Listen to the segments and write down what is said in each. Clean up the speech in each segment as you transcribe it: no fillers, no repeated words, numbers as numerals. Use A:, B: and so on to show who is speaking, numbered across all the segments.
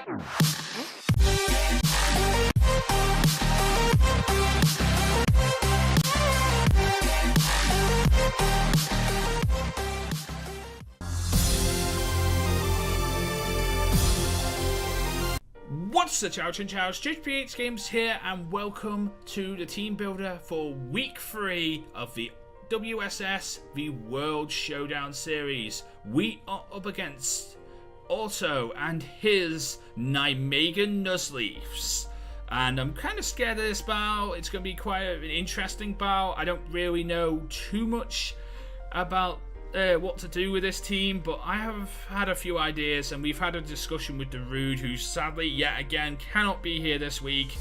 A: What's the Chow Chinchows JoesphGames here, and welcome to the team builder for week 3 of the WSS the World Showdown series. We are up against Auto and his Nijmegen Nuzleafs, and I'm kind of scared of this bout. It's going to be quite an interesting bout. I don't really know too much about what to do with this team, but I have had a few ideas, and we've had a discussion with Darude, who sadly yet again cannot be here this week.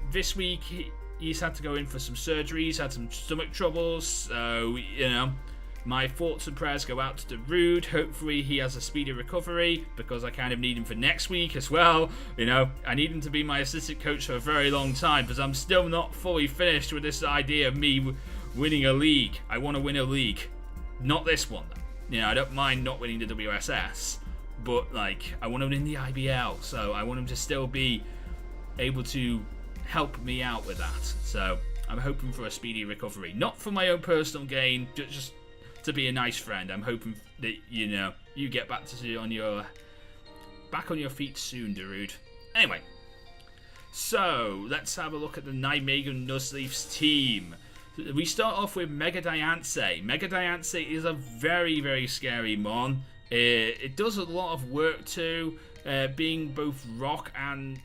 A: This week he's had to go in for some surgery. He's had some stomach troubles, so you know, my thoughts and prayers go out to Darude. Hopefully he has a speedy recovery, because I kind of need him for next week as well. You know, I need him to be my assistant coach for a very long time, because I'm still not fully finished with this idea of me winning a league. I want to win a league. Not this one, though. You know, I don't mind not winning the WSS, but, like, I want to win the IBL, so I want him to still be able to help me out with that. So I'm hoping for a speedy recovery. Not for my own personal gain, just to be a nice friend. I'm hoping that, you know, you get back on your feet soon, Darude. Anyway, so let's have a look at the Nijmegen Nuzleafs team. We start off with Mega Diancie. Mega Diancie is a very, very scary mon. It does a lot of work too, being both rock and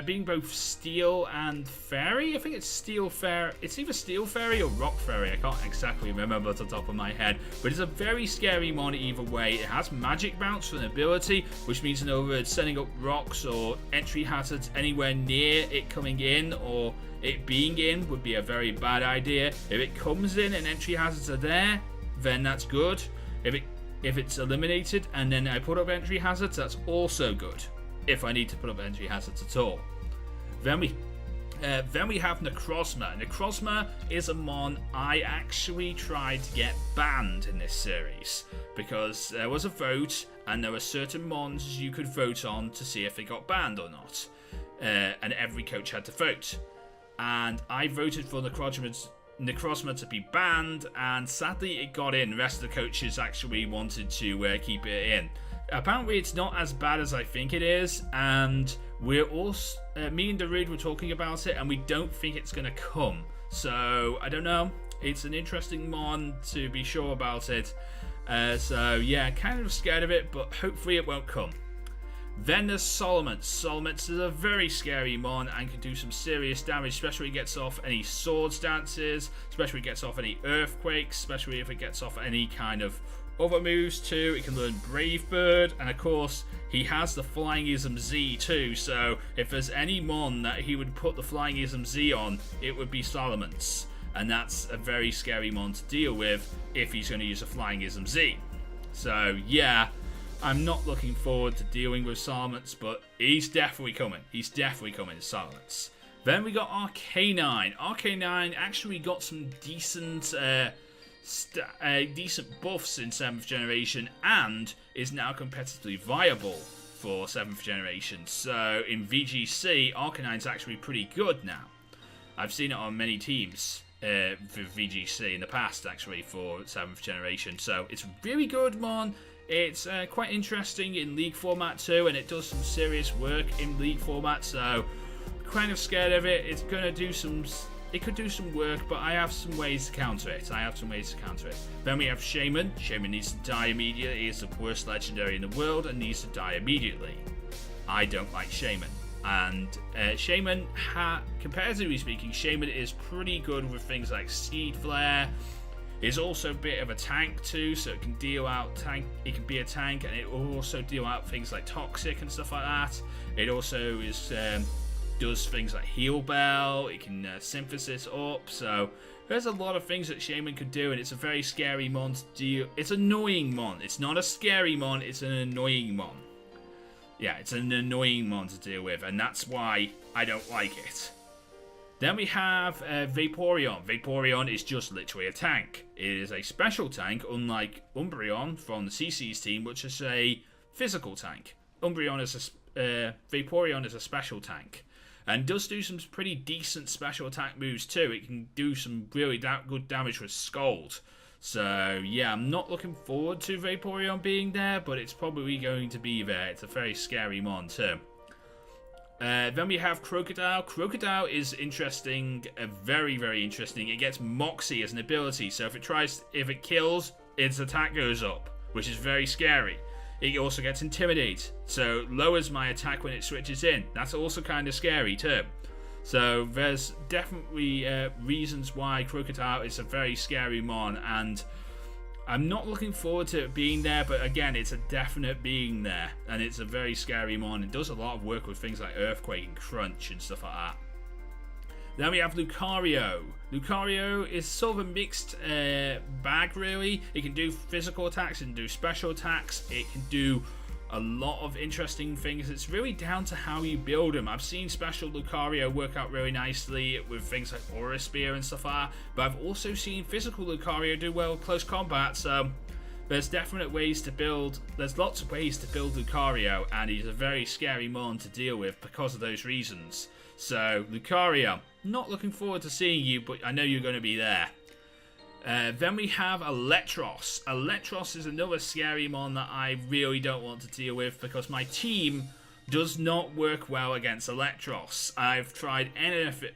A: being both steel and fairy. I think it's steel fairy. It's either steel fairy or rock fairy. I can't exactly remember off the top of my head, but it's a very scary mon either way. It has magic bounce for an ability, which means in other words, sending up rocks or entry hazards anywhere near it coming in or it being in would be a very bad idea. If it comes in and entry hazards are there, then that's good. If it's eliminated and then I put up entry hazards, that's also good. If I need to put up entry hazards at all. Then we have Necrozma. Necrozma is a mon I actually tried to get banned in this series, because there was a vote and there were certain mons you could vote on to see if it got banned or not. And every coach had to vote. And I voted for Necrozma to be banned, and sadly it got in. The rest of the coaches actually wanted to keep it in. Apparently it's not as bad as I think it is, and we're also me and Darude were talking about it, and we don't think it's going to come. So I don't know. It's an interesting mon to be sure about it. So yeah, kind of scared of it, but hopefully it won't come. Then there's Solomons. Solomons is a very scary mon and can do some serious damage, especially if it gets off any swords dances, especially if it gets off any earthquakes, especially if it gets off any kind of other moves too. It can learn Brave Bird, and of course he has the Flyingism Z too, so if there's any mon that he would put the Flyingism Z on, it would be Solomons, and that's a very scary mon to deal with if he's going to use a Flyingism Z. So yeah, I'm not looking forward to dealing with Solomons, but he's definitely coming. He's definitely coming, Solomons. Then we got Arcanine. Arcanine actually got some decent decent buffs in 7th generation and is now competitively viable for 7th generation. So in VGC, Arcanine's actually pretty good now. I've seen it on many teams for VGC in the past, actually, for 7th generation. So it's really good, mon. It's quite interesting in League format too, and it does some serious work in League format, so kind of scared of it. It's going to do some... It could do some work, but I have some ways to counter it. Then we have Shaman. Shaman needs to die immediately. He is the worst legendary in the world and needs to die immediately. I don't like Shaman. And Shaman, comparatively speaking, Shaman is pretty good with things like Seed Flare. It's also a bit of a tank too, so it can deal out tank. It can be a tank, and it will also deal out things like Toxic and stuff like that. It also is does things like Heal Bell. It can Synthesis up. So there's a lot of things that Shaman could do, and it's a very scary mon to deal. It's an annoying mon. It's not a scary mon. It's an annoying mon. Yeah, it's an annoying mon to deal with, and that's why I don't like it. Then we have Vaporeon. Vaporeon is just literally a tank. It is a special tank, unlike Umbreon from the CC's team, which is a physical tank. Umbreon is Vaporeon is a special tank. And does do some pretty decent special attack moves too. It can do some really good damage with Scald. So, yeah, I'm not looking forward to Vaporeon being there, but it's probably going to be there. It's a very scary mon too. Then we have Crocodile. Crocodile is interesting, very, very interesting. It gets Moxie as an ability, so if it kills, its attack goes up, which is very scary. It also gets Intimidate, so lowers my attack when it switches in. That's also kind of scary too. So there's definitely reasons why Crocodile is a very scary mon, and I'm not looking forward to it being there, but again, it's a definite being there, and it's a very scary mon. It does a lot of work with things like Earthquake and Crunch and stuff like that. Then we have Lucario. Lucario is sort of a mixed bag, really. It can do physical attacks, it can do special attacks, it can do a lot of interesting things. It's really down to how you build them. I've seen special Lucario work out really nicely with things like Aura Spear and stuff like that, but I've also seen physical Lucario do well with close combat, so there's definite ways to build. There's lots of ways to build Lucario, and he's a very scary mon to deal with because of those reasons. So, Lucario, not looking forward to seeing you, but I know you're going to be there. Then we have Electros. Electros is another scary mon that I really don't want to deal with because my team does not work well against Electros. I've tried anything.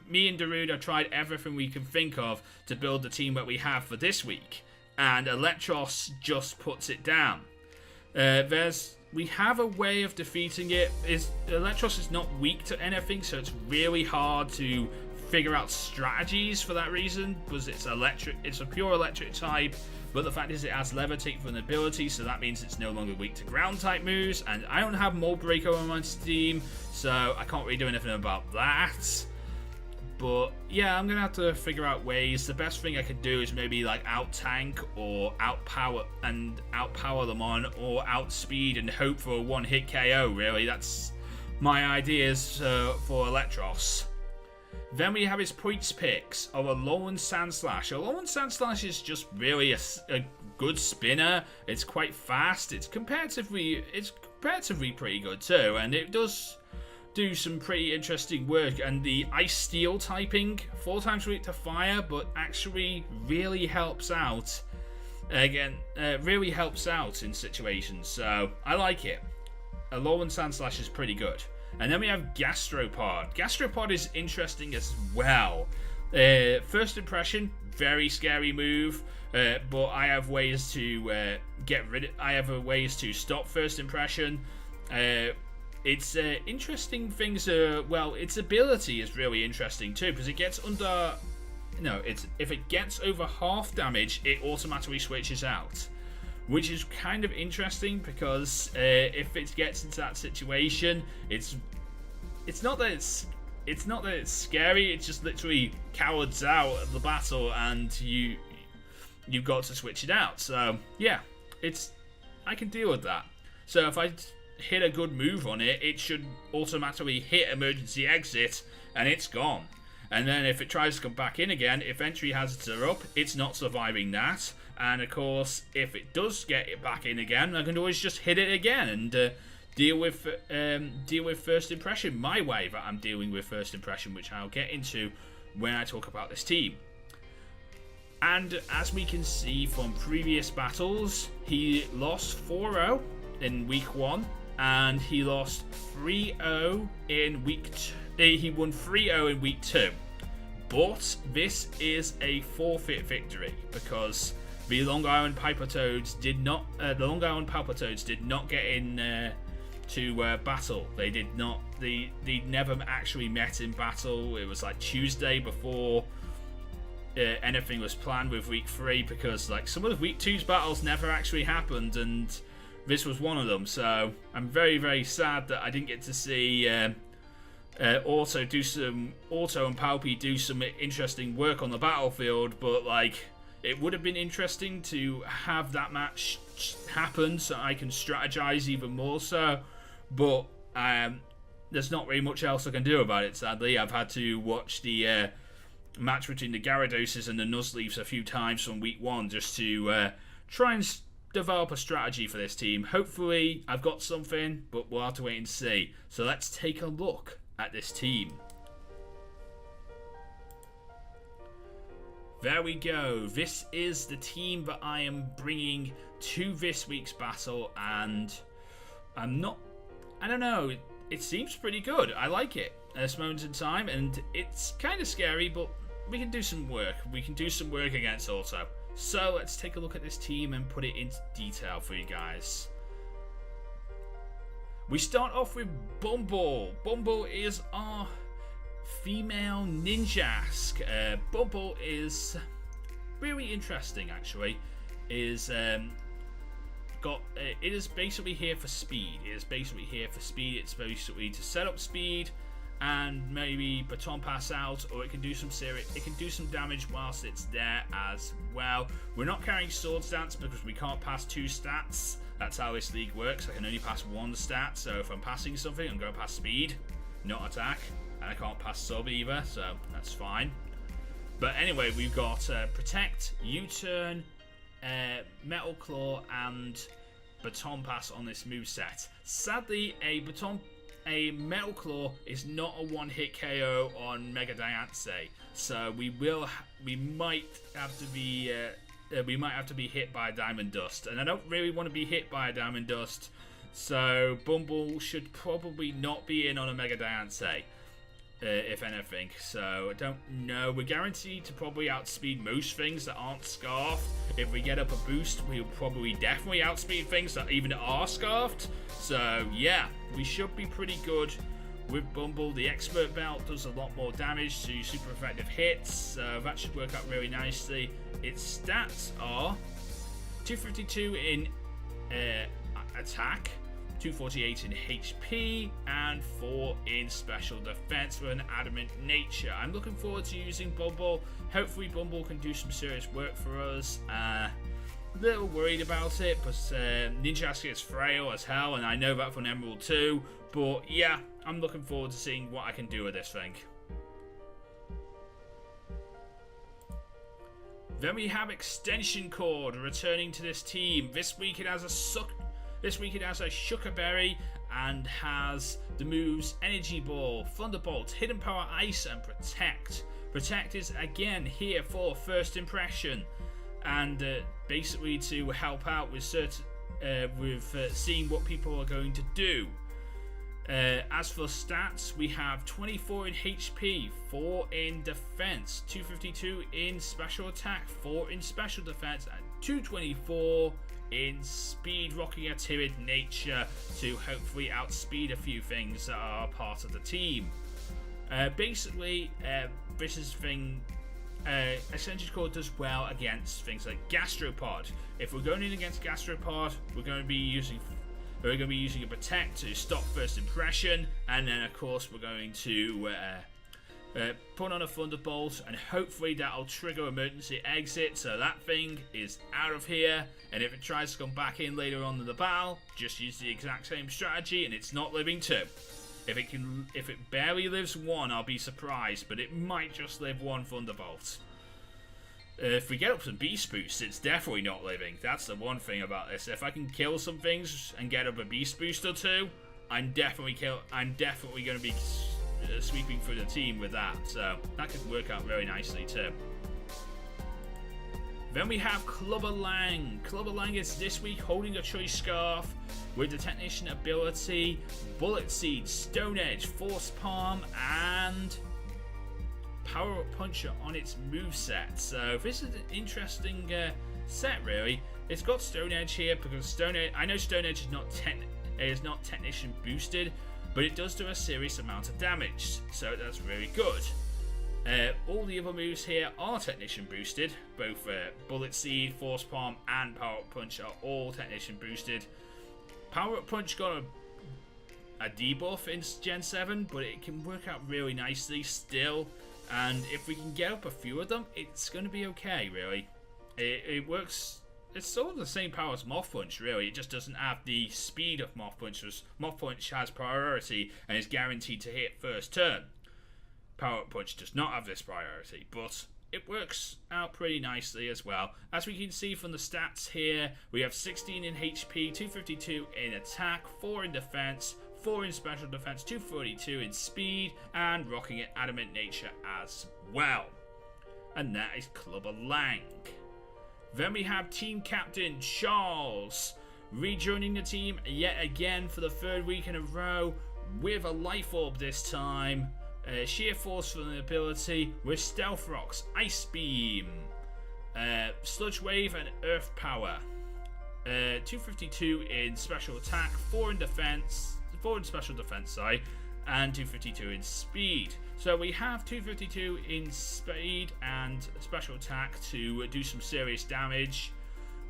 A: Me and Darude have tried everything we can think of to build the team that we have for this week, and Electros just puts it down. We have a way of defeating it. Electros is not weak to anything, so it's really hard to figure out strategies for that reason, because it's a pure electric type, but the fact is it has Levitate for an ability, so that means it's no longer weak to ground type moves, and I don't have Mold Breaker on my team, so I can't really do anything about that. But yeah, I'm gonna have to figure out ways. The best thing I could do is maybe like out tank or outpower them on, or outspeed and hope for a one-hit KO. Really, that's my ideas for Electros. Then we have his points picks of Alolan Sandslash. Alolan Sandslash is just really a good spinner. It's quite fast. It's comparatively pretty good too, and it does do some pretty interesting work. And the Ice Steel typing, 4 times weak to fire, but actually really helps out. Again, really helps out in situations. So I like it. Alolan Sandslash is pretty good. And then we have Gastropod. Gastropod is interesting as well. First impression, very scary move, but I have ways to I have ways to stop first impression. Its interesting things are, well, its ability is really interesting too, because it gets under, if it gets over half damage, it automatically switches out. Which is kind of interesting because if it gets into that situation, it's not that it's scary. It's just literally cowards out of the battle, and you've got to switch it out. So yeah, I can deal with that. So if I hit a good move on it, it should automatically hit emergency exit, and it's gone. And then if it tries to come back in again, if entry hazards are up, it's not surviving that. And of course, if it does get it back in again, I can always just hit it again and deal with first impression my way that I'm dealing with first impression, which I'll get into when I talk about this team. And as we can see from previous battles, he lost 4-0 in week 1, and he lost 3-0 in week 2. He won 3-0 in week 2. But this is a forfeit victory because the Long Island Palpitoads did not. The Long Island Palpitoads did not get in to battle. They did not. They never actually met in battle. It was like Tuesday before anything was planned with week 3, because like some of the week 2's battles never actually happened, and this was one of them. So I'm very, very sad that I didn't get to see Auto and Palpy do some interesting work on the battlefield, but like it would have been interesting to have that match happen so I can strategize even more so, but there's not really much else I can do about it, sadly. I've had to watch the match between the Gyarados and the Nuzleafs a few times from week 1 just to try and develop a strategy for this team. Hopefully, I've got something, but we'll have to wait and see. So let's take a look at this team. There we go. This is the team that I am bringing to this week's battle, and I don't know, it seems pretty good. I like it at this moment in time, and it's kind of scary, but we can do some work. We can do some work against Auto. So let's take a look at this team and put it into detail for you guys. We start off with Bumble. Bumble is our female ninjask. Bumble is really interesting, actually. It is basically here for speed. It's basically to set up speed and maybe baton pass out, or it can do some damage whilst it's there as well. We're not carrying sword stats because we can't pass 2 stats. That's how this league works. I can only pass 1 stat, so if I'm passing something, I'm going to pass speed, not attack. And I can't pass sub either, so that's fine. But anyway, we've got Protect, U-Turn, Metal Claw, and Baton Pass on this moveset. Sadly, a Metal Claw is not a one-hit KO on Mega Diancie, so we might have to be hit by a Diamond Dust, and I don't really want to be hit by a Diamond Dust, so Bumble should probably not be in on a Mega Diancie. If anything, so I don't know. We're guaranteed to probably outspeed most things that aren't Scarfed. If we get up a boost, we'll probably definitely outspeed things that even are Scarfed. So yeah, we should be pretty good with Bumble. The Expert Belt does a lot more damage to super effective hits, so that should work out really nicely. Its stats are 252 in attack, 248 in HP, and 4 in special defense with an adamant nature. I'm looking forward to using Bumble. Hopefully Bumble can do some serious work for us. A little worried about it, but Ninjask is frail as hell, and I know that from Emerald 2. But yeah, I'm looking forward to seeing what I can do with this thing. Then we have Extension Cord returning to this team. This week it has a Shuckerberry and has the moves Energy Ball, Thunderbolt, Hidden Power Ice, and Protect. Protect is again here for first impression, and basically to help out with seeing what people are going to do. As for stats, we have 24 in HP, 4 in defense, 252 in special attack, 4 in special defense, and 224 in speed, rocking a timid nature to hopefully outspeed a few things that are part of the team. Basically, this is thing. Extension Cord does well against things like Gastropod. If we're going in against Gastropod, we're going to be using a Protect to stop first impression, and then of course we're going to put on a Thunderbolt, and hopefully that'll trigger emergency exit, so that thing is out of here. And if it tries to come back in later on in the battle, just use the exact same strategy, and it's not living 2. If it barely lives 1, I'll be surprised, but it might just live 1 Thunderbolt. If we get up some Beast Boost, it's definitely not living. That's the one thing about this. If I can kill some things and get up a Beast Boost or 2, I'm definitely going to be sweeping through the team with that. So that could work out very nicely too. Then we have Clubber Lang. Clubber Lang is this week holding a Choice Scarf with the Technician ability, Bullet Seed, Stone Edge, Force Palm, and Power Up Puncher on its moveset. So this is an interesting set, really. It's got Stone Edge here because I know Stone Edge is not Technician boosted, but it does do a serious amount of damage, so that's really good. All the other moves here are Technician boosted. Both Bullet Seed, Force Palm, and Power Up Punch are all Technician boosted. Power Up Punch got a debuff in Gen 7, but it can work out really nicely still. And if we can get up a few of them, it's going to be okay, really. It works. It's sort of the same power as Moth Punch, really. It just doesn't have the speed of Moth Punch. Moth Punch has priority and is guaranteed to hit first turn. Power Up Punch does not have this priority, but it works out pretty nicely as well. As we can see from the stats here, we have 16 in HP, 252 in attack, 4 in defense, 4 in special defense, 242 in speed, and rocking it adamant nature as well. And that is Clubber Lang. Then we have team captain Charles rejoining the team yet again for the 3rd week in a row with a life orb this time. Sheer force for the ability with Stealth Rocks, Ice Beam, Sludge Wave, and Earth Power. 252 in special attack, 4 in defense, 4 in special defense, sorry, and 252 in speed. So we have 252 in speed and special attack to do some serious damage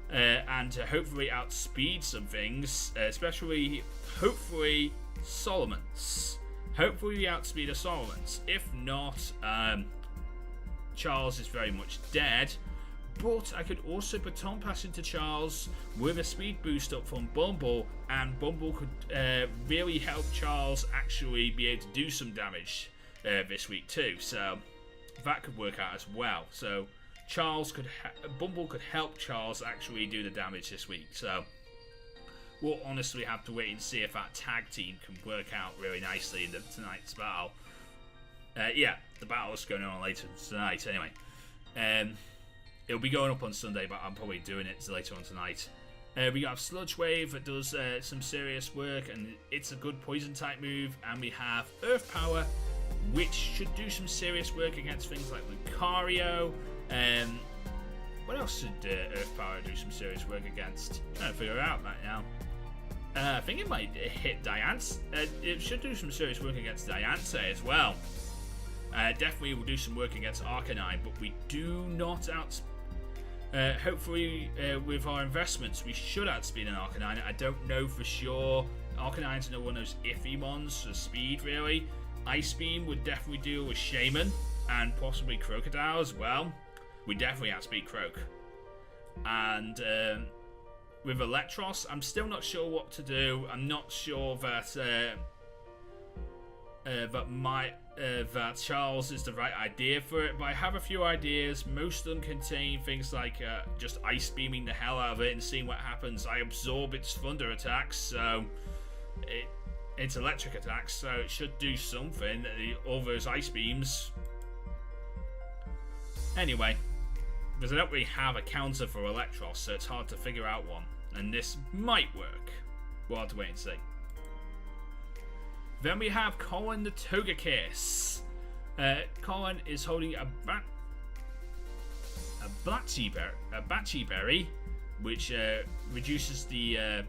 A: and to hopefully outspeed some things, especially, hopefully, Solomon's. Hopefully we outspeed a Solomon's. If not, Charles is very much dead. But I could also baton pass into Charles with a speed boost up from Bumble, and Bumble could really help Charles actually be able to do some damage this week too. So that could work out as well. So Bumble could help Charles actually do the damage this week. So we'll honestly have to wait and see if that tag team can work out really nicely in tonight's battle. Yeah, the battle is going on later tonight anyway. It'll be going up on Sunday, but I'm probably doing it later on tonight. We got Sludge Wave that does some serious work, and it's a good poison type move. And we have Earth Power, which should do some serious work against things like Lucario. What else should Earth Power do some serious work against? I'm trying to figure out that now. I think it might hit Diancie. It should do some serious work against Diancie as well. Definitely will do some work against Arcanine, but we do not hopefully, with our investments, we should outspeed an Arcanine. I don't know for sure. Arcanine's another one of those iffy mons for speed, really. Ice Beam would definitely deal with Shaman and possibly Crocodile as well. We definitely outspeed Croak. And with Electros, I'm still not sure what to do. I'm not sure that that Charles is the right idea for it, but I have a few ideas. Most of them contain things like just ice beaming the hell out of it and seeing what happens. I absorb its thunder attacks, so it's electric attacks, so it should do something. All those ice beams. Anyway, because I don't really have a counter for Electros, so it's hard to figure out one. And this might work. We'll have to wait and see. Then we have Colin the Togekiss. Colin is holding a Batchy Berry, which reduces the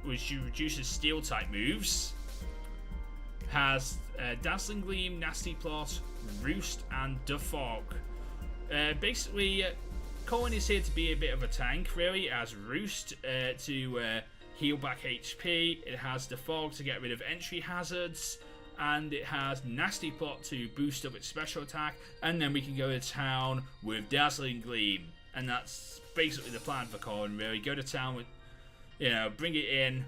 A: reduces Steel type moves. Has Dazzling Gleam, Nasty Plot, Roost, and Defog. Basically, Colin is here to be a bit of a tank, really. It has Roost to heal back HP, it has Defog to get rid of entry hazards, and it has Nasty Plot to boost up its special attack, and then we can go to town with Dazzling Gleam. And that's basically the plan for Colin, really. Go to town with, bring it in,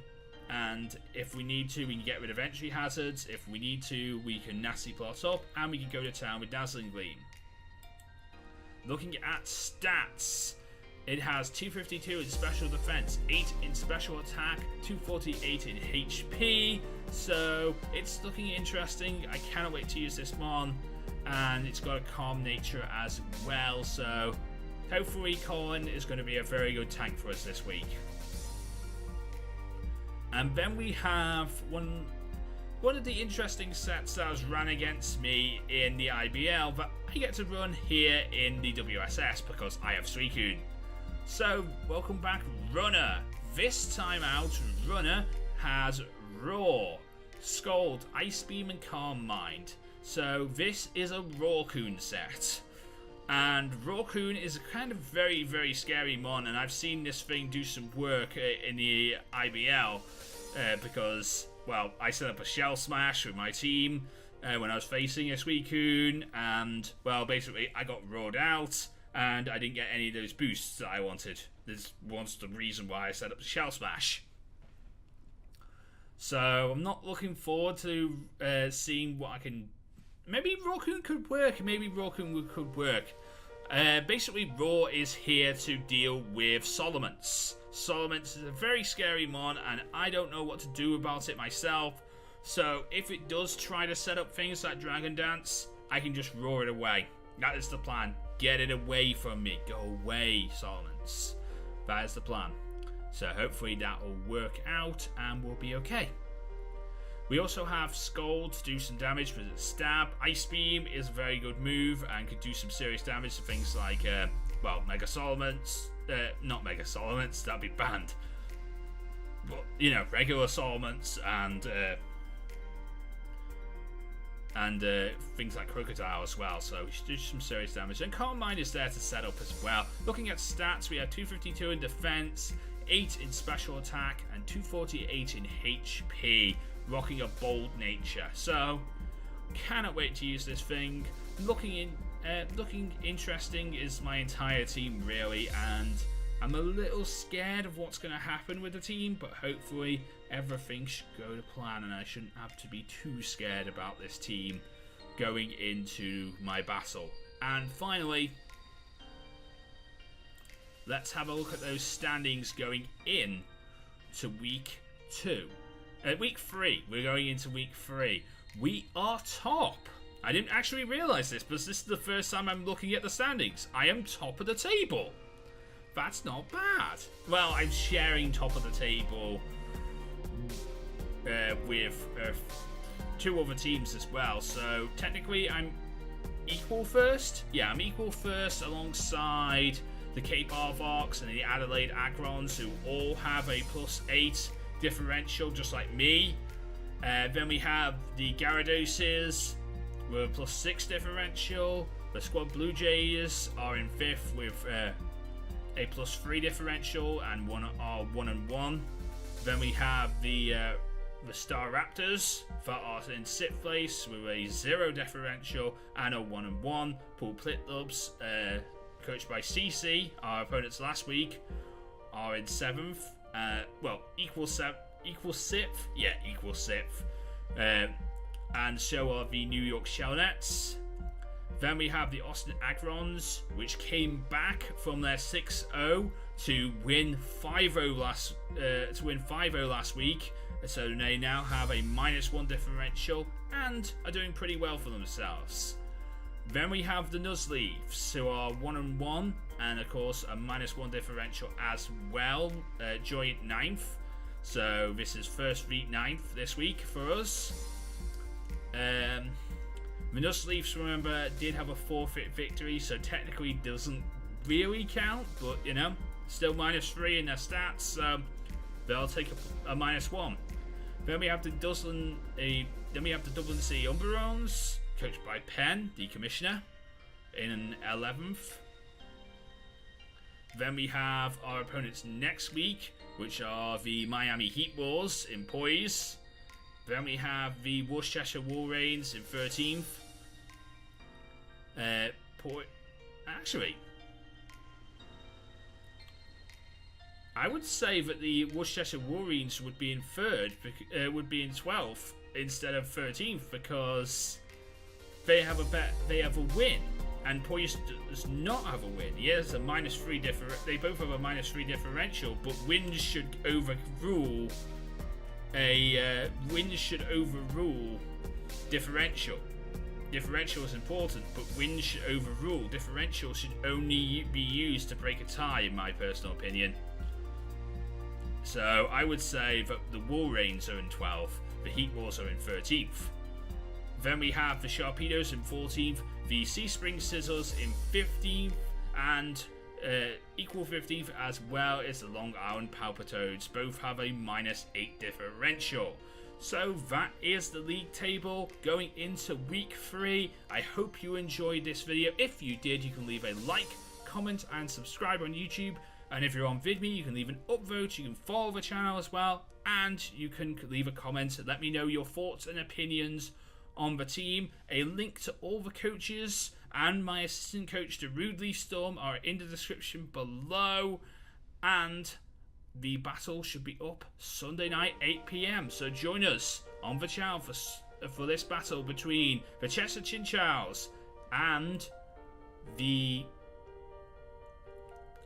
A: and if we need to, we can get rid of entry hazards. If we need to, we can Nasty Plot up, and we can go to town with Dazzling Gleam. Looking at stats, it has 252 in special defense, 8 in special attack, 248 in HP, so it's looking interesting. I cannot wait to use this mon, and it's got a calm nature as well, so hopefully Colin is going to be a very good tank for us this week. And then we have one of the interesting sets that has run against me in the IBL that I get to run here in the WSS because I have Suicune. So, welcome back, Runner. This time out, Runner has Roar, Scald, Ice Beam, and Calm Mind. So, this is a Rawcoon set. And Rawcoon is a kind of very, very scary mon, and I've seen this thing do some work in the IBL because, well, I set up a Shell Smash with my team when I was facing a Suicune, and, well, basically, I got roared out. And I didn't get any of those boosts that I wanted. This was the reason why I set up the Shell Smash. So I'm not looking forward to seeing what I can... Maybe Rawcoon could work. Basically, Raw is here to deal with Solomons. Solomons is a very scary mon, and I don't know what to do about it myself. So if it does try to set up things like Dragon Dance, I can just roar it away. That is the plan. Get it away from me. Go away, Solomons. That is the plan. So hopefully that will work out and we'll be okay. We also have Scald to do some damage with its stab. Ice Beam is a very good move and could do some serious damage to things like, Mega Solomons. Not Mega Solomons, that'd be banned. But, regular Solomons and things like Crocodile as well, so we should do some serious damage. And Calm Mind is there to set up as well. Looking at stats, we have 252 in defense, 8 in special attack, and 248 in HP, rocking a bold nature. So, cannot wait to use this thing. Looking interesting is my entire team, really, and I'm a little scared of what's going to happen with the team, but hopefully everything should go to plan and I shouldn't have to be too scared about this team going into my battle. And finally, let's have a look at those standings going in to week 3. We're going into week 3. We are top. I didn't actually realise this, but this is the first time I'm looking at the standings. I am top of the table. That's not bad. Well, I'm sharing top of the table with 2 other teams as well. So technically, I'm equal first. Yeah, I'm equal first alongside the Cape Aardvarks and the Adelaide Aggrons, who all have a +8 differential, just like me. Then we have the Gyaradoses with a +6 differential. The SwaBlu Jays are in 5th with a +3 differential and 1-1. Then we have the Star Raptors that are in 6th place with a 0 differential and a 1-1. Pool Plitlubs, coached by CC, our opponents last week, are in 7th. Equal 6th. Yeah, equal 6th. And so are the New York Shellnets. Then we have the Austin Aggrons, which came back from their 6-0 to win 5-0 last week. So they now have a -1 differential and are doing pretty well for themselves. Then we have the Nuzleafs, who are 1-1 and of course a -1 differential as well, joint 9th. So this is first beat 9th this week for us. The Nuzleafs, remember, did have a forfeit victory, so technically doesn't really count, but still -3 in their stats, so they'll take a -1. Then we have the Dublin City Umberons, coached by Penn, the commissioner, in 11th. Then we have our opponents next week, which are the Miami Heatmors in Poijz. Then we have the Worcestershire Wolverines in 13th. Actually, I would say that the Worcestershire Wolverines would be in 12th instead of 13th, because they have a win, and Poijz does not have a win. He has a -3 They both have a -3 differential, but wins should overrule differential. Differential is important, but wins should overrule. Differential should only be used to break a tie, in my personal opinion. So I would say that the Wolverines are in 12th, the Heatmors are in 13th. Then we have the Sharpedos in 14th, the Sea Spring Scizors in 15th, and equal 15th as well as the Long Island Palpitoads. Both have a -8 differential. So that is the league table going into week 3. I hope you enjoyed this video. If you did, you can leave a like, comment and subscribe on YouTube. And if you're on VidMe, you can leave an upvote, you can follow the channel as well, and you can leave a comment and let me know your thoughts and opinions on the team. A link to all the coaches and my assistant coach, Darude Leafstorm, are in the description below. And the battle should be up Sunday night, 8 PM. So join us on the channel for this battle between the Chester Chinchows and the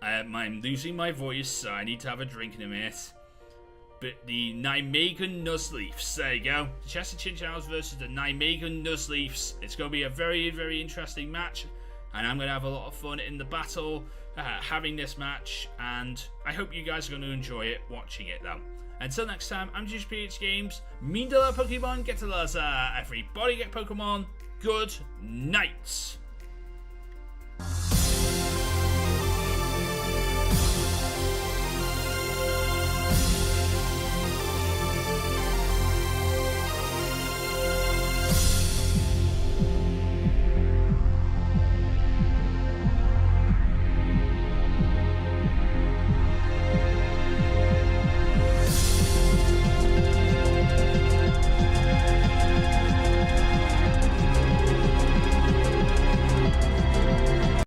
A: I'm losing my voice, so I need to have a drink in a minute. But the Nijmegen Nuzleafs, there you go. The Chester Chinchous versus the Nijmegen Nuzleafs. It's going to be a very, very interesting match. And I'm going to have a lot of fun in the battle having this match. And I hope you guys are going to enjoy it watching it, though. Until next time, I'm JoesphGames. Mean to love Pokemon, get to Laza. Everybody get Pokemon. Good night.